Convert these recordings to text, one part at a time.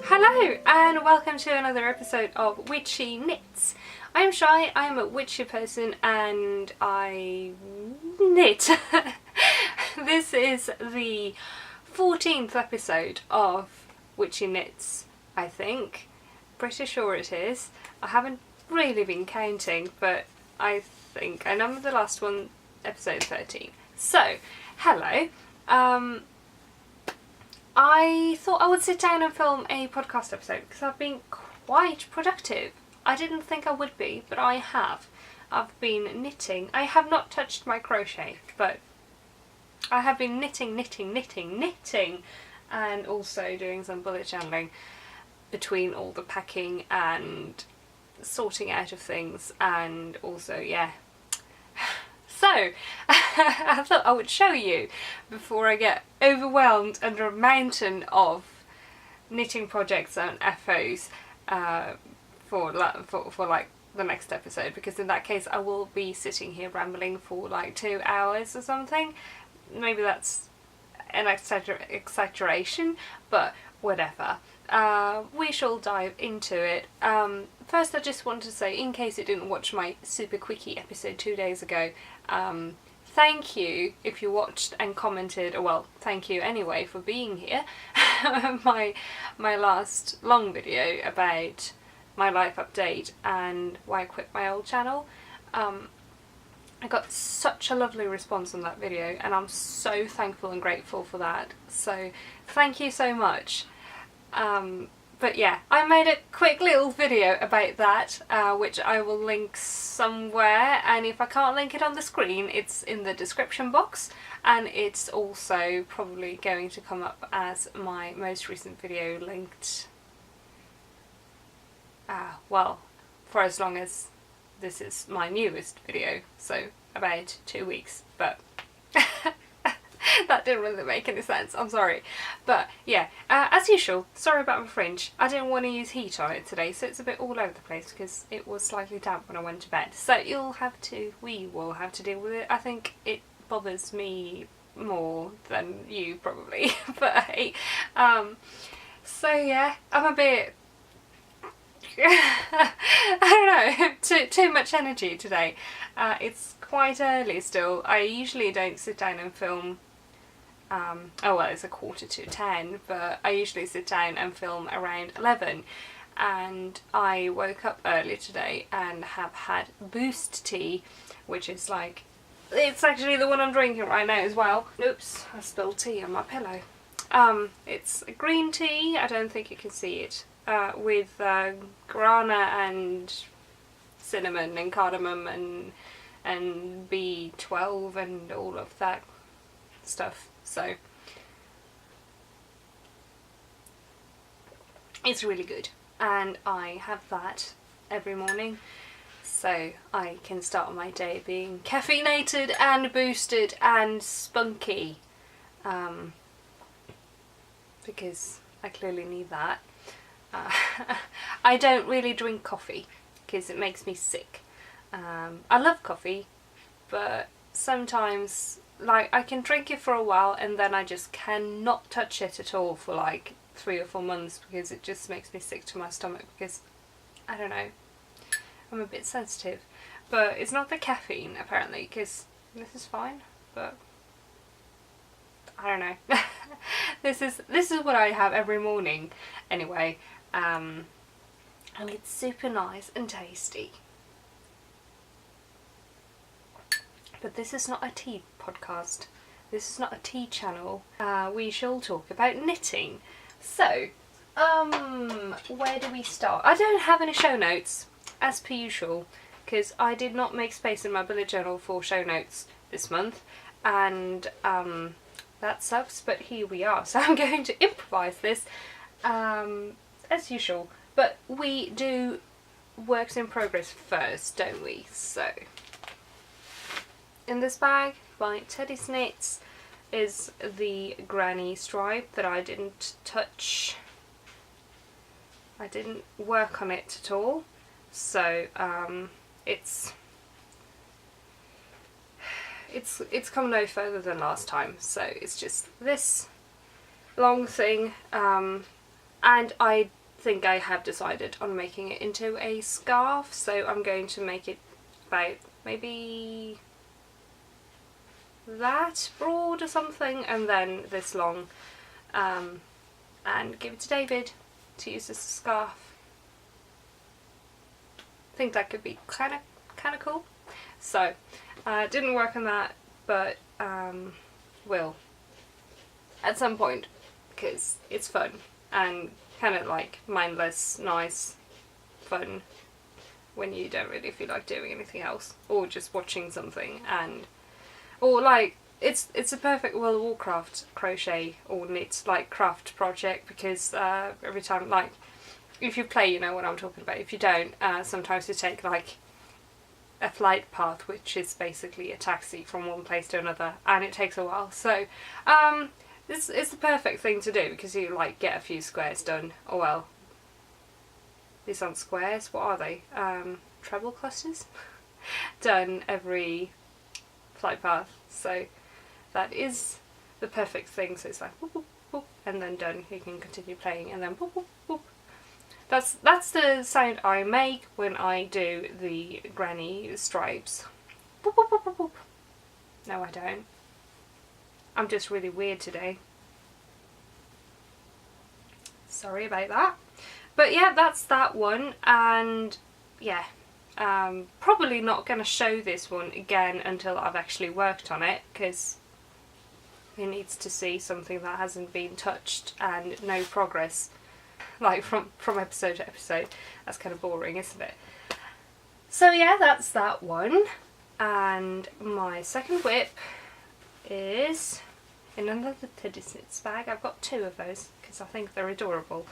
Hello and welcome to another episode of Witchy Knits. I'm Shy, I'm a witchy person and I knit. This is the 14th episode of Witchy Knits, I think. Pretty sure it is. I haven't really been counting, but I think I numbered the last one, episode 13. So, hello. I thought I would sit down and film a podcast episode because I've been quite productive. I didn't think I would be, but I have. I've been knitting. I have not touched my crochet, but I have been knitting, and also doing some bullet journaling between all the packing and sorting out of things, and also, yeah. So, I thought I would show you before I get overwhelmed under a mountain of knitting projects and FOs for like the next episode, because in that case I will be sitting here rambling for like 2 hours or something. Maybe that's an exaggeration, but whatever. We shall dive into it. First I just want to say, in case you didn't watch my super quickie episode 2 days ago, thank you if you watched and commented, well, thank you anyway for being here. my last long video about my life update and why I quit my old channel. I got such a lovely response on that video and I'm so thankful and grateful for that, so thank you so much. But yeah, I made a quick little video about that, which I will link somewhere, and if I can't link it on the screen, it's in the description box, and it's also probably going to come up as my most recent video linked, well, for as long as this is my newest video, so about 2 weeks, but that didn't really make any sense, I'm sorry. But yeah, as usual, sorry about my fringe. I didn't want to use heat on it today, so it's a bit all over the place because it was slightly damp when I went to bed. So we will have to deal with it. I think it bothers me more than you probably, but hey. So yeah, I'm a bit, I don't know, too much energy today. It's quite early still. I usually don't sit down and film. Oh well, it's 9:45, but I usually sit down and film around 11, and I woke up early today and have had boost tea, which is like, it's actually the one I'm drinking right now as well. Oops, I spilled tea on my pillow. It's green tea, I don't think you can see it, with guarana and cinnamon and cardamom and B12 and all of that stuff. So it's really good, and I have that every morning so I can start my day being caffeinated and boosted and spunky, because I clearly need that. I don't really drink coffee because it makes me sick. I love coffee, but sometimes, like, I can drink it for a while and then I just cannot touch it at all for like 3 or 4 months because it just makes me sick to my stomach, because I don't know, I'm a bit sensitive. But it's not the caffeine apparently, because this is fine, but I don't know. This is what I have every morning anyway, and it's super nice and tasty. But this is not a tea podcast. This is not a tea channel. We shall talk about knitting. So, where do we start? I don't have any show notes, as per usual, because I did not make space in my bullet journal for show notes this month, and that sucks, but here we are. So I'm going to improvise this, as usual. But we do works in progress first, don't we? So, in this bag, my Teddy's Knits is the granny stripe that I didn't touch. I didn't work on it at all, so it's come no further than last time. So it's just this long thing And I think I have decided on making it into a scarf, so I'm going to make it about maybe that broad or something, and then this long, and give it to David to use as a scarf. I think that could be kind of cool. So didn't work on that, but will at some point, because it's fun and kind of like mindless, nice, fun when you don't really feel like doing anything else, or just watching something, and or like it's a perfect World of Warcraft crochet or knit like craft project, because every time, like if you play you know what I'm talking about. If you don't, sometimes you take like a flight path, which is basically a taxi from one place to another, and it takes a while. So this is the perfect thing to do, because you like get a few squares done. Oh well, these aren't squares, what are they? Treble clusters? Done every flight path. So that is the perfect thing. So it's like whoop, whoop, whoop, and then done. You can continue playing, and then whoop, whoop, whoop. That's the sound I make when I do the granny stripes. Whoop, whoop, whoop, whoop, whoop. No, I don't. I'm just really weird today. Sorry about that. But yeah, that's that one, and yeah, probably not going to show this one again until I've actually worked on it, because it needs to see something that hasn't been touched and no progress, like from episode to episode. That's kind of boring, isn't it? So yeah, that's that one. And my second whip is in another Teddy Knits bag. I've got two of those because I think they're adorable.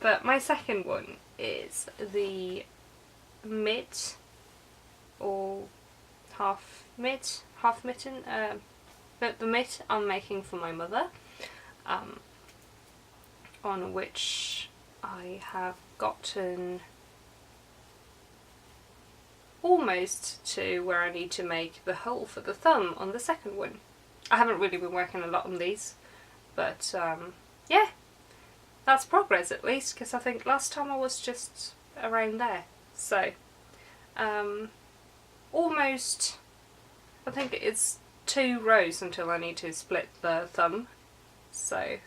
But my second one is the mitt, or half mitten, but the mitt I'm making for my mother, on which I have gotten almost to where I need to make the hole for the thumb on the second one. I haven't really been working a lot on these, but yeah, that's progress at least, because I think last time I was just around there. So almost, I think it's 2 rows until I need to split the thumb, so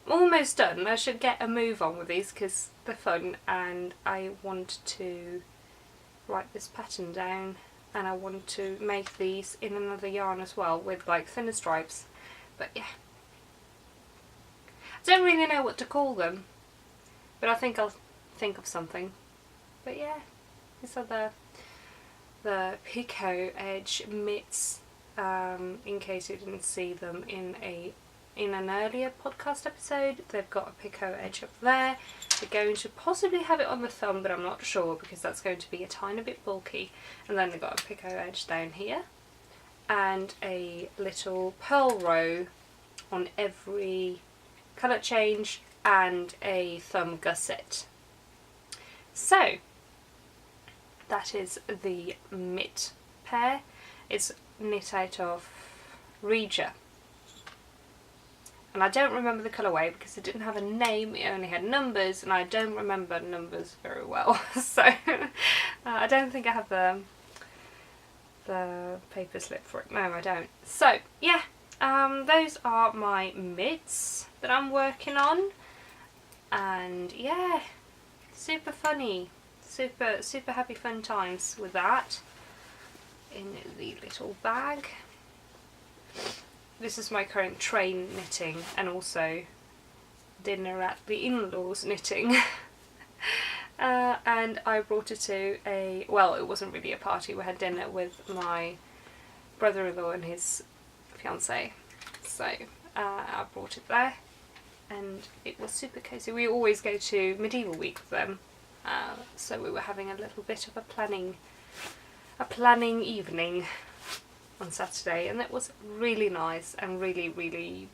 I'm almost done. I should get a move on with these because they're fun, and I want to write this pattern down, and I want to make these in another yarn as well with like thinner stripes. But yeah, I don't really know what to call them, but I think I'll think of something. But yeah, these are the picot edge mitts, in case you didn't see them in an earlier podcast episode. They've got a picot edge up there. They're going to possibly have it on the thumb, but I'm not sure because that's going to be a tiny bit bulky. And then they've got a picot edge down here, and a little purl row on every colour change, and a thumb gusset. So that is the mitt pair. It's knit out of Regia. And I don't remember the colourway because it didn't have a name, it only had numbers, and I don't remember numbers very well. So I don't think I have the paper slip for it. No, I don't. So yeah, those are my mitts that I'm working on, and yeah, super funny, super happy fun times with that in the little bag. This is my current train knitting, and also dinner at the in-laws knitting. And I brought it to well, it wasn't really a party, we had dinner with my brother-in-law and his fiancée. So I brought it there, and it was super cosy. We always go to Medieval Week with them, so we were having a little bit of a planning evening on Saturday, and it was really nice and really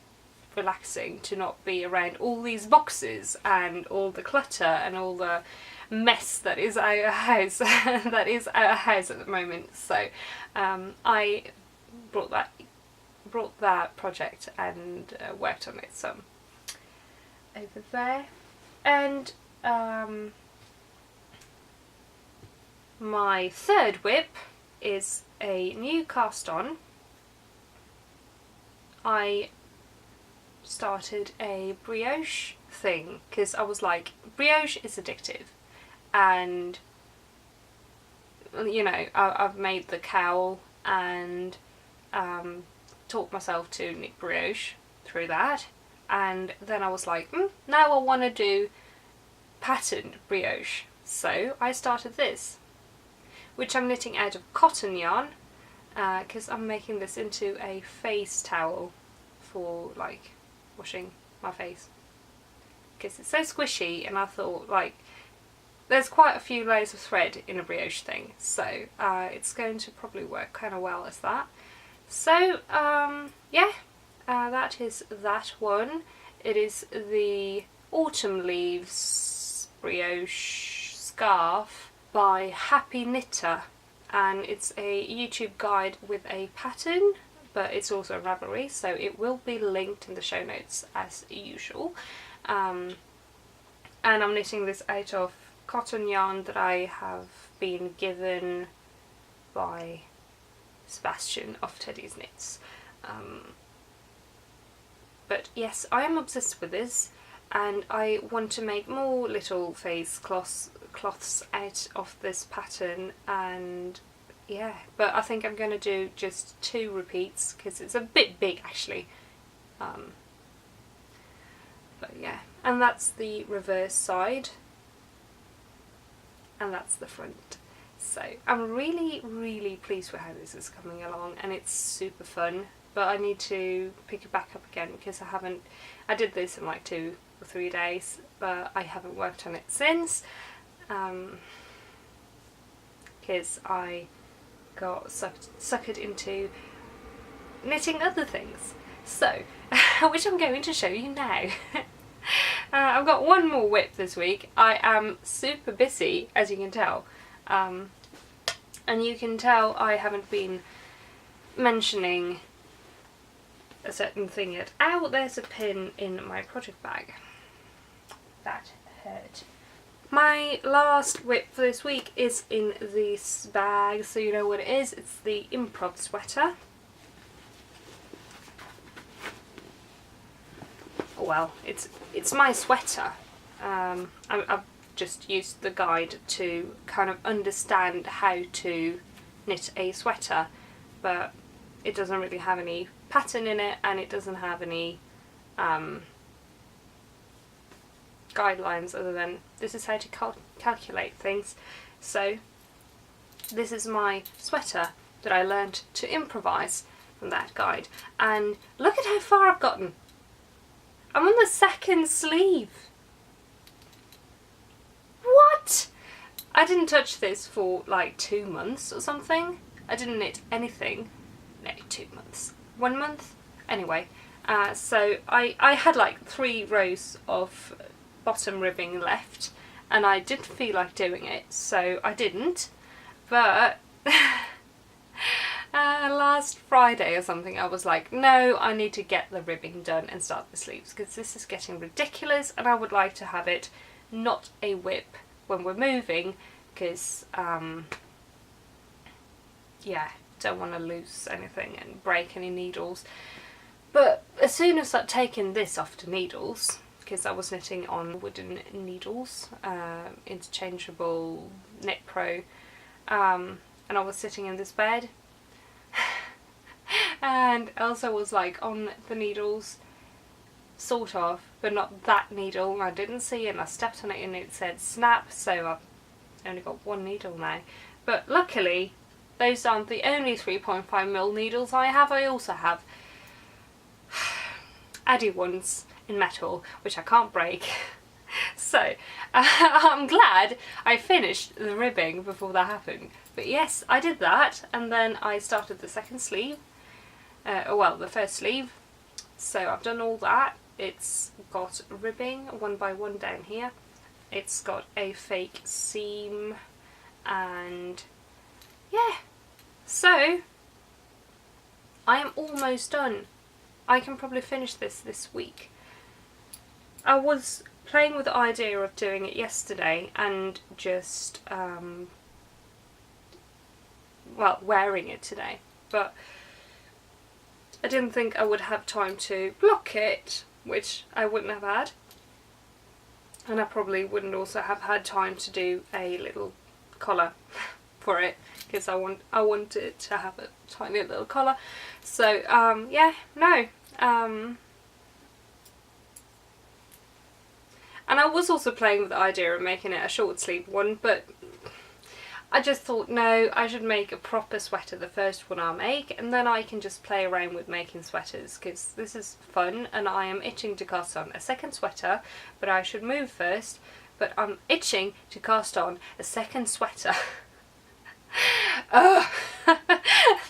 relaxing to not be around all these boxes and all the clutter and all the mess that is our house that is our house at the moment. So I brought that project and worked on it some. over there. And my third whip is a new cast on. I started a brioche thing because I was like, brioche is addictive, and you know, I've made the cowl and taught myself to knit brioche through that, and then I was like, now I want to do patterned brioche, so I started this, which I'm knitting out of cotton yarn because I'm making this into a face towel for like washing my face, because it's so squishy, and I thought like there's quite a few layers of thread in a brioche thing, so it's going to probably work kind of well as that. So yeah, that is that one. It is the Autumn Leaves brioche scarf by Happy Knitter, and it's a YouTube guide with a pattern, but it's also a Ravelry, so it will be linked in the show notes as usual. And I'm knitting this out of cotton yarn that I have been given by Sebastian of Teddy's Knits. But yes, I am obsessed with this, and I want to make more little face cloths out of this pattern, and yeah, but I think I'm going to do just 2 repeats because it's a bit big actually. But yeah, and that's the reverse side, and that's the front. So I'm really pleased with how this is coming along, and it's super fun, but I need to pick it back up again because I did this in like 2 or 3 days, but I haven't worked on it since, because I got suckered into knitting other things, so which I'm going to show you now. I've got one more whip this week. I am super busy, as you can tell, and you can tell I haven't been mentioning a certain thing yet. Ow, there's a pin in my project bag. That hurt. My last whip for this week is in this bag, so you know what it is. It's the Improv sweater. Well, it's my sweater. I've just used the guide to kind of understand how to knit a sweater, but it doesn't really have any pattern in it, and it doesn't have any guidelines other than this is how to calculate things. So this is my sweater that I learned to improvise from that guide, and look at how far I've gotten. I'm on the 2nd sleeve. What? I didn't touch this for like 2 months or something. I didn't knit anything. No, 2 months. 1 month? Anyway, so I had like 3 rows of bottom ribbing left, and I didn't feel like doing it, so I didn't. But last Friday or something I was like, no, I need to get the ribbing done and start the sleeves, because this is getting ridiculous, and I would like to have it not a whip when we're moving, because yeah, don't want to lose anything and break any needles. But as soon as I'd taken this off to needles, because I was knitting on wooden needles, interchangeable Knit Pro, and I was sitting in this bed and Elsa was like on the needles, sort of, but not that needle, and I didn't see it, and I stepped on it and it said snap, so I've only got 1 needle now. But luckily those aren't the only 3.5mm needles I have. I also have Addy ones in metal, which I can't break. So I'm glad I finished the ribbing before that happened. But yes, I did that, and then I started the 2nd sleeve, well, the 1st sleeve. So I've done all that. It's got ribbing 1 by 1 down here. It's got a fake seam, and yeah, so I am almost done. I can probably finish this week. I was playing with the idea of doing it yesterday and just, well, wearing it today, but I didn't think I would have time to block it, which I wouldn't have had, and I probably wouldn't also have had time to do a little collar for it, because I want it to have a tiny little collar. So yeah, no. And I was also playing with the idea of making it a short sleeve one, but I just thought, no, I should make a proper sweater, the first one I make, and then I can just play around with making sweaters, because this is fun and I am itching to cast on a second sweater, but I should move first. But I'm itching to cast on a second sweater. Oh,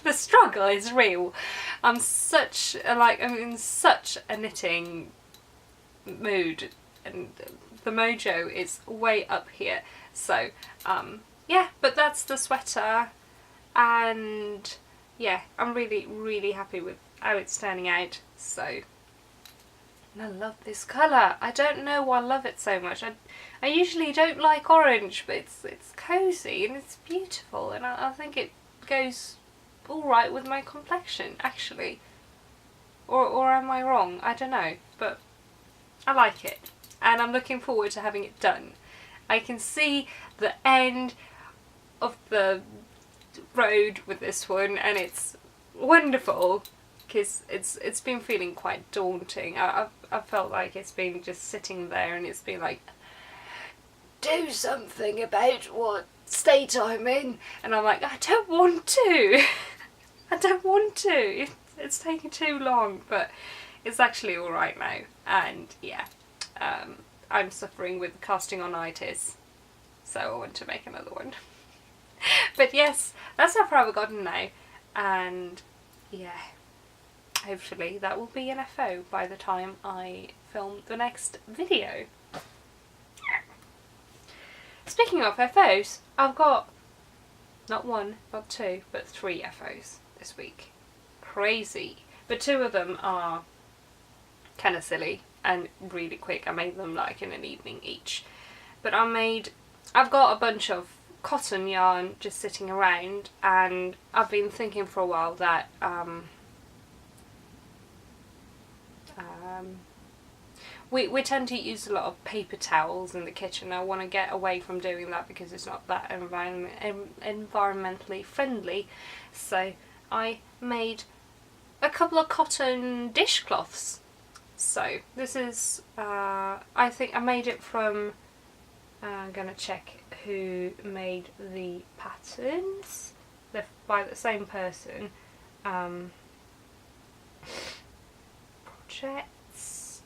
the struggle is real. I'm in such a knitting mood, and the mojo is way up here. So yeah, but that's the sweater, and yeah, I'm really happy with how it's turning out. So, and I love this colour. I don't know why I love it so much. I usually don't like orange, but it's cosy and it's beautiful, and I think it goes alright with my complexion, actually. Or am I wrong? I don't know, but I like it, and I'm looking forward to having it done. I can see the end of the road with this one, and it's wonderful, because it's been feeling quite daunting. I felt like it's been just sitting there, and it's been like, do something about what state I'm in, and I'm like, I don't want to. I don't want to. It's taking too long, but it's actually alright now, and yeah, I'm suffering with casting on-itis, so I want to make another one. But yes, that's how far I've gotten now, and yeah, hopefully that will be an FO by the time I film the next video. Speaking of FOs, I've got not one, not two, but 3 FOs this week. Crazy. But 2 of them are kind of silly and really quick. I made them like in an evening each. But I've got a bunch of cotton yarn just sitting around, and I've been thinking for a while that we tend to use a lot of paper towels in the kitchen. I want to get away from doing that because it's not that environmentally friendly. So I made a couple of cotton dishcloths. So this is, I think I made it from, I'm going to check who made the patterns. They're by the same person. Projects.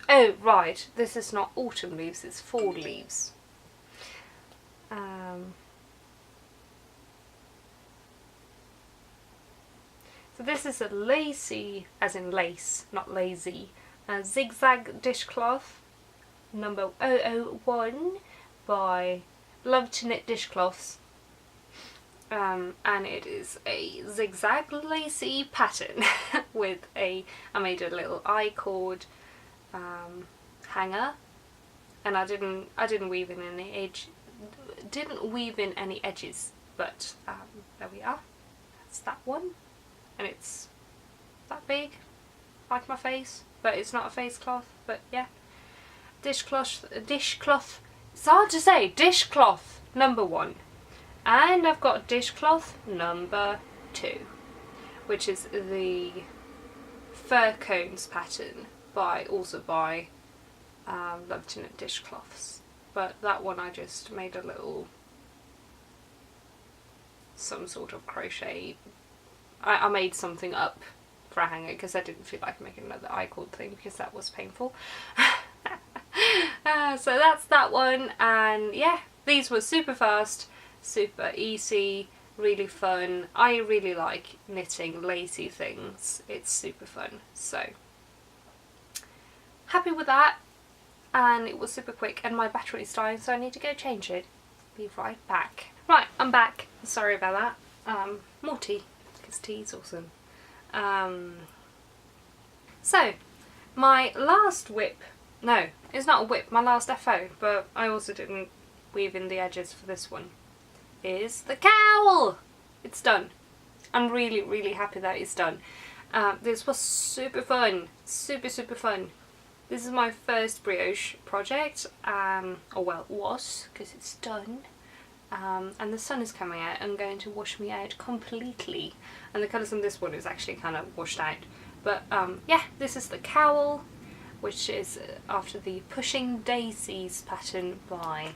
Oh right, this is not autumn leaves, it's fall leaves. So this is a Lacy, as in lace, not lazy, Zigzag dishcloth number 001 by Love to Knit Dishcloths, and it is a zigzag lacy pattern with I made a little I-cord hanger, and I didn't weave in any edges, but there we are. That's that one, and it's that big, like my face, but it's not a face cloth. But yeah, dishcloth. It's hard to say. Dishcloth number 1, and I've got dishcloth number 2, which is the fir cones pattern also by Love to Knit Dishcloths. But that one I just made a little, some sort of crochet. I made something up for a hanger because I didn't feel like making another I-cord thing because that was painful. So that's that one, and yeah, these were super fast, super easy, really fun. I really like knitting lacy things. It's super fun. So happy with that, and it was super quick, and my battery's dying, so I need to go change it. Be right back. Right, I'm back. Sorry about that. More tea, because tea's awesome. So, my last whip, no, it's not a whip, my last FO, but I also didn't weave in the edges for this one, is the cowl! It's done. I'm really, really happy that it's done. This was super fun, super fun. This is my first brioche project, or well, it was, because it's done. And the sun is coming out and going to wash me out completely. And the colours on this one is actually kind of washed out. But yeah, this is the cowl, which is after the Pushing Daisies pattern by...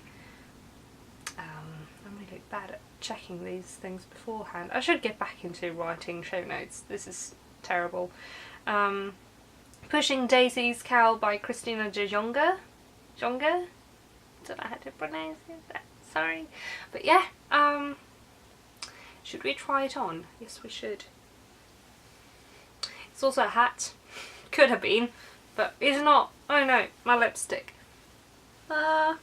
I'm really bad at checking these things beforehand. I should get back into writing show notes. This is terrible. Pushing Daisies cowl by Christina deJonge. Don't know how to pronounce it. Sorry. But yeah, should we try it on? Yes, we should. It's also a hat. Could have been, but it's not. Oh no, my lipstick. And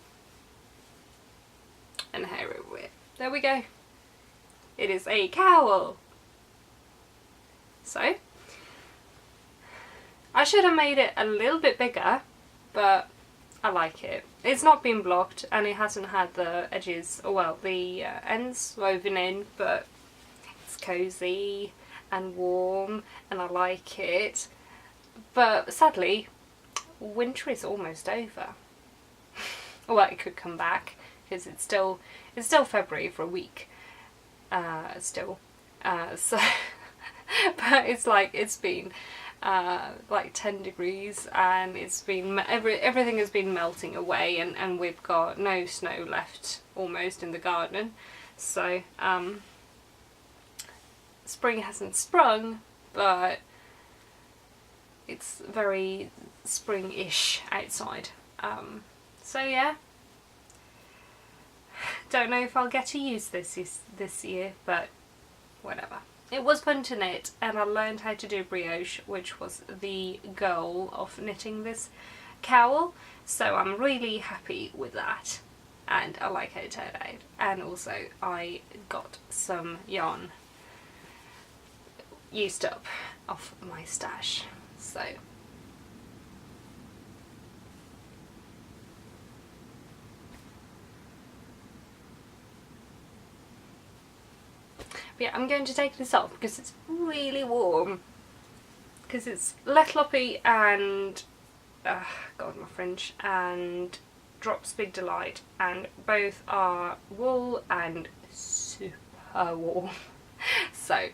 hair over it. There we go. It is a cowl. So, I should have made it a little bit bigger, but I like it. It's not been blocked and it hasn't had the edges, or well, the ends woven in, but it's cosy and warm and I like it. But sadly, winter is almost over. Well, it could come back because it's still February for a week. So, but it's like it's been like 10 degrees and it's been everything has been melting away and we've got no snow left almost in the garden. So spring hasn't sprung, but it's very spring-ish outside. So yeah, don't know if I'll get to use this year, but whatever. It was fun to knit and I learned how to do brioche, which was the goal of knitting this cowl, so I'm really happy with that and I like how it turned out. And also I got some yarn used up off my stash, so but yeah, I'm going to take this off because it's really warm, because it's Léttlopi and God, my French, and Drops Big Delight, and both are wool and super warm. So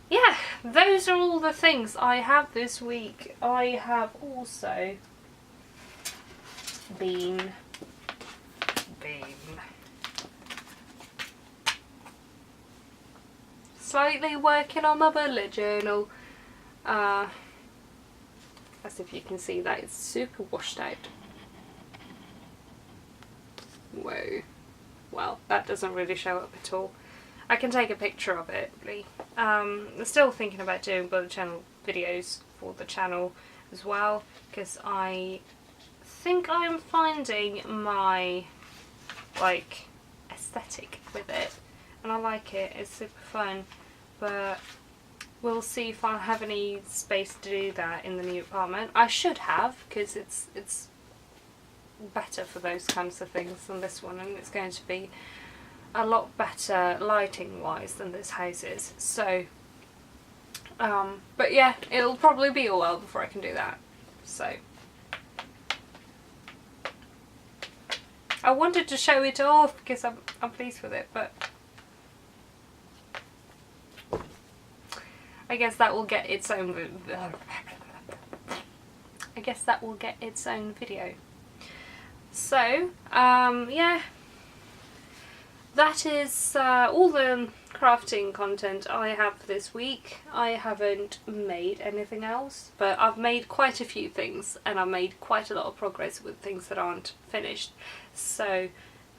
yeah, those are all the things I have this week. I have also been slightly working on my bullet journal. As if you can see that it's super washed out. Whoa. Well, that doesn't really show up at all. I can take a picture of it, really. I'm still thinking about doing bullet journal videos for the channel as well, because I think I'm finding my like aesthetic with it and I like it. It's super fun, but we'll see if I have any space to do that in the new apartment. I should have, because it's better for those kinds of things than this one, and it's going to be a lot better lighting wise than this house is. So but yeah, it'll probably be a while before I can do that. So I wanted to show it off because I'm pleased with it, but I guess that will get its own video. So yeah, that is all the crafting content I have this week. I haven't made anything else, but I've made quite a few things and I've made quite a lot of progress with things that aren't finished. So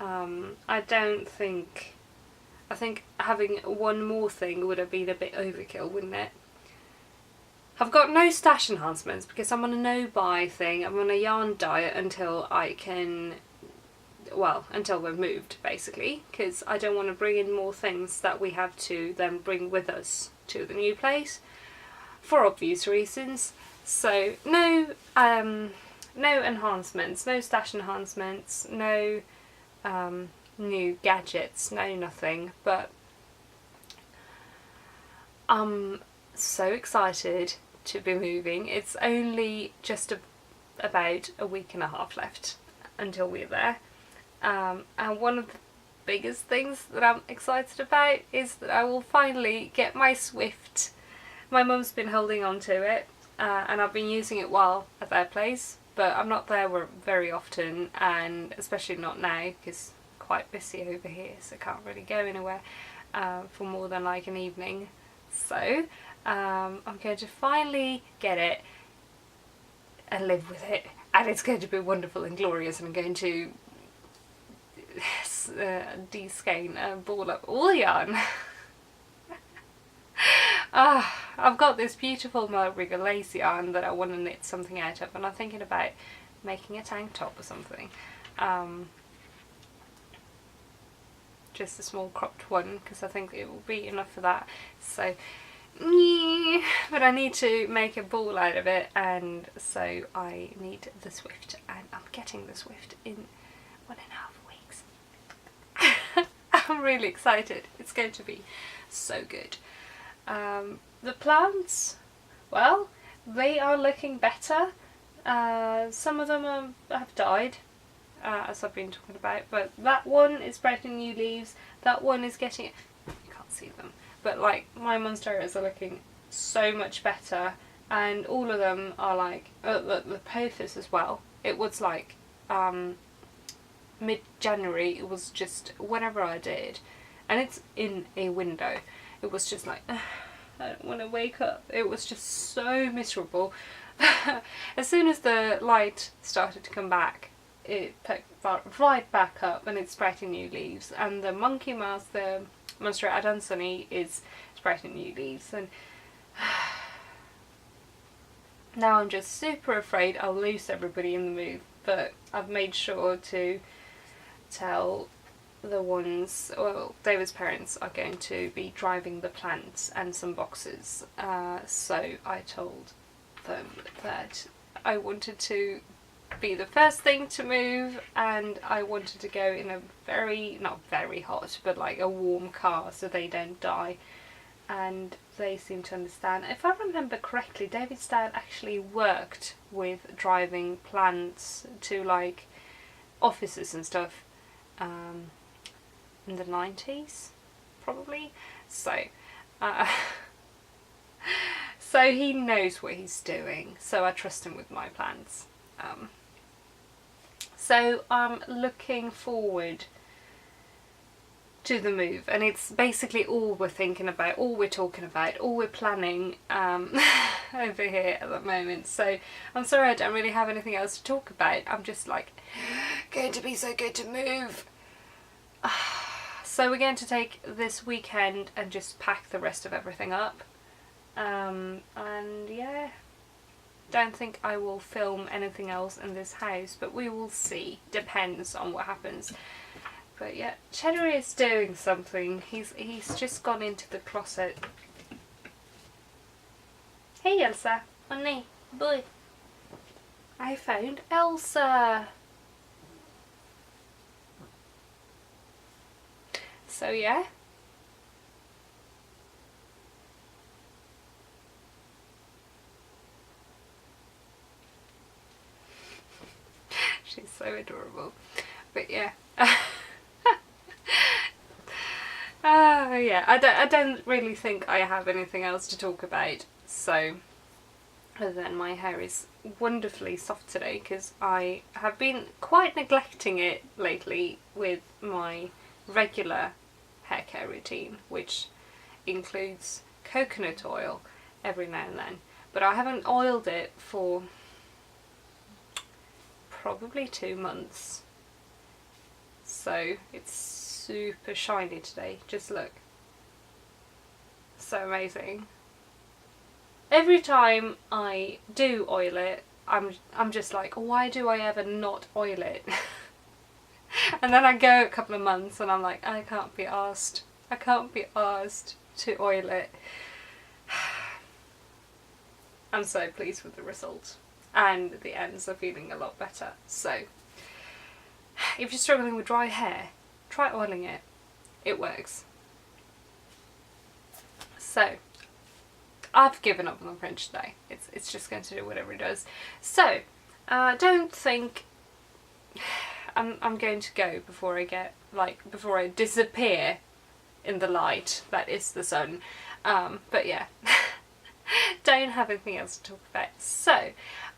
I think having one more thing would have been a bit overkill, wouldn't it? I've got no stash enhancements because I'm on a no-buy thing. I'm on a yarn diet until I can, well, until we're moved, basically, because I don't want to bring in more things that we have to then bring with us to the new place, for obvious reasons. So no enhancements, no stash enhancements, no new gadgets, no nothing, but I'm so excited to be moving. It's only just about a week and a half left until we're there, and one of the biggest things that I'm excited about is that I will finally get my Swift. My mum's been holding on to it, and I've been using it while at their place, but I'm not there very often, and especially not now because quite busy over here, so I can't really go anywhere for more than like an evening. So I'm going to finally get it and live with it, and it's going to be wonderful and glorious, and I'm going to deskein and ball up all yarn. I've got this beautiful Regia Lacy yarn that I want to knit something out of, and I'm thinking about making a tank top or something. Just a small cropped one, because I think it will be enough for that. So, but I need to make a ball out of it, and so I need the Swift, and I'm getting the Swift in 1.5 weeks. I'm really excited. It's going to be so good. The plants, well, they are looking better. Some of them have died, as I've been talking about, but that one is spreading new leaves. That one is getting, you can't see them, but like my monsteras are looking so much better, and all of them are like, the pothos as well. It was like mid-January, it was just whenever I did, and it's in a window, it was just like, I don't want to wake up. It was just so miserable. As soon as the light started to come back, it picked right back up, and it's sprouting new leaves, and the monkey mouse, the Monstera adansoni, is sprouting new leaves, and now I'm just super afraid I'll lose everybody in the move, but I've made sure to tell the ones, well, David's parents are going to be driving the plants and some boxes, so I told them that I wanted to be the first thing to move, and I wanted to go in a not very hot, but like a warm car so they don't die, and they seem to understand. If I remember correctly, David's dad actually worked with driving plants to like offices and stuff in the 90s, probably, so so he knows what he's doing, so I trust him with my plans. So I'm looking forward to the move, and it's basically all we're thinking about, all we're talking about, all we're planning over here at the moment. So I'm sorry I don't really have anything else to talk about. I'm just like, going to be so good to move. So we're going to take this weekend and just pack the rest of everything up. And yeah, don't think I will film anything else in this house, but we will see. Depends on what happens. But yeah, Cheddar is doing something. He's just gone into the closet. Hey Elsa, honey, boy. I found Elsa. So yeah. She's so adorable. But yeah. Yeah, I don't really think I have anything else to talk about, so other than my hair is wonderfully soft today, because I have been quite neglecting it lately with my regular hair care routine, which includes coconut oil every now and then, but I haven't oiled it for probably 2 months, so it's super shiny today. Just look, so amazing. Every time I do oil it, I'm just like, why do I ever not oil it? And then I go a couple of months and I'm like, I can't be arsed to oil it. I'm so pleased with the result, and the ends are feeling a lot better. So if you're struggling with dry hair, try oiling it. It works. So I've given up on the fringe today. It's just going to do whatever it does. So don't think I'm going to go before I disappear in the light that is the sun. But yeah, don't have anything else to talk about. So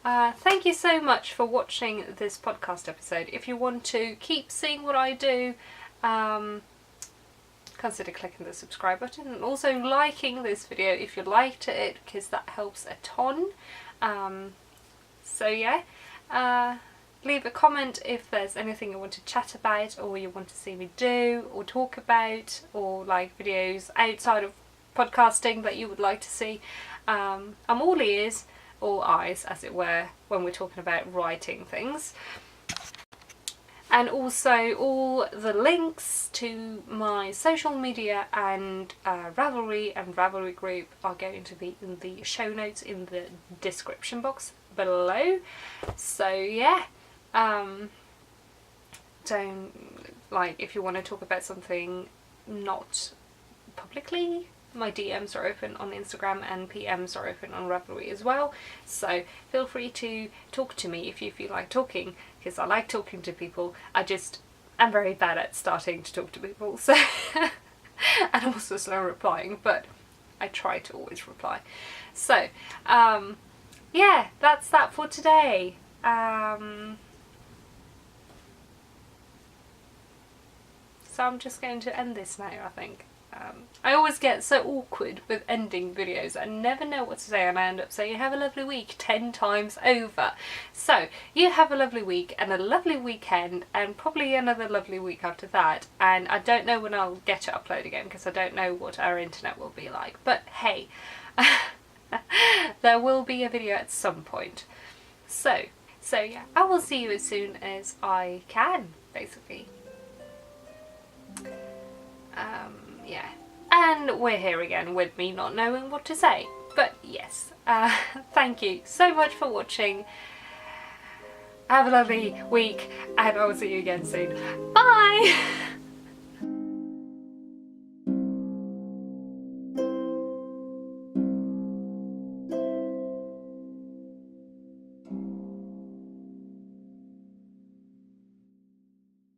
thank you so much for watching this podcast episode. If you want to keep seeing what I do, consider clicking the subscribe button and also liking this video if you liked it, because that helps a ton. So yeah, leave a comment if there's anything you want to chat about, or you want to see me do or talk about, or like videos outside of podcasting that you would like to see. I'm all ears, all eyes as it were, when we're talking about writing things. And also all the links to my social media and Ravelry and Ravelry group are going to be in the show notes in the description box below. So yeah, if you want to talk about something not publicly, my DMs are open on Instagram and PMs are open on Ravelry as well. So feel free to talk to me if you feel like talking, because I like talking to people. I'm very bad at starting to talk to people, so and also slow replying, but I try to always reply. So yeah, that's that for today. So I'm just going to end this now, I think. I always get so awkward with ending videos. I never know what to say, and I end up saying have a lovely week 10 times over. So you have a lovely week and a lovely weekend, and probably another lovely week after that. And I don't know when I'll get to upload again, because I don't know what our internet will be like. But hey, there will be a video at some point. So yeah, I will see you as soon as I can, basically. Yeah, and we're here again with me not knowing what to say, but yes, thank you so much for watching. Have a lovely week, and I'll see you again soon. Bye!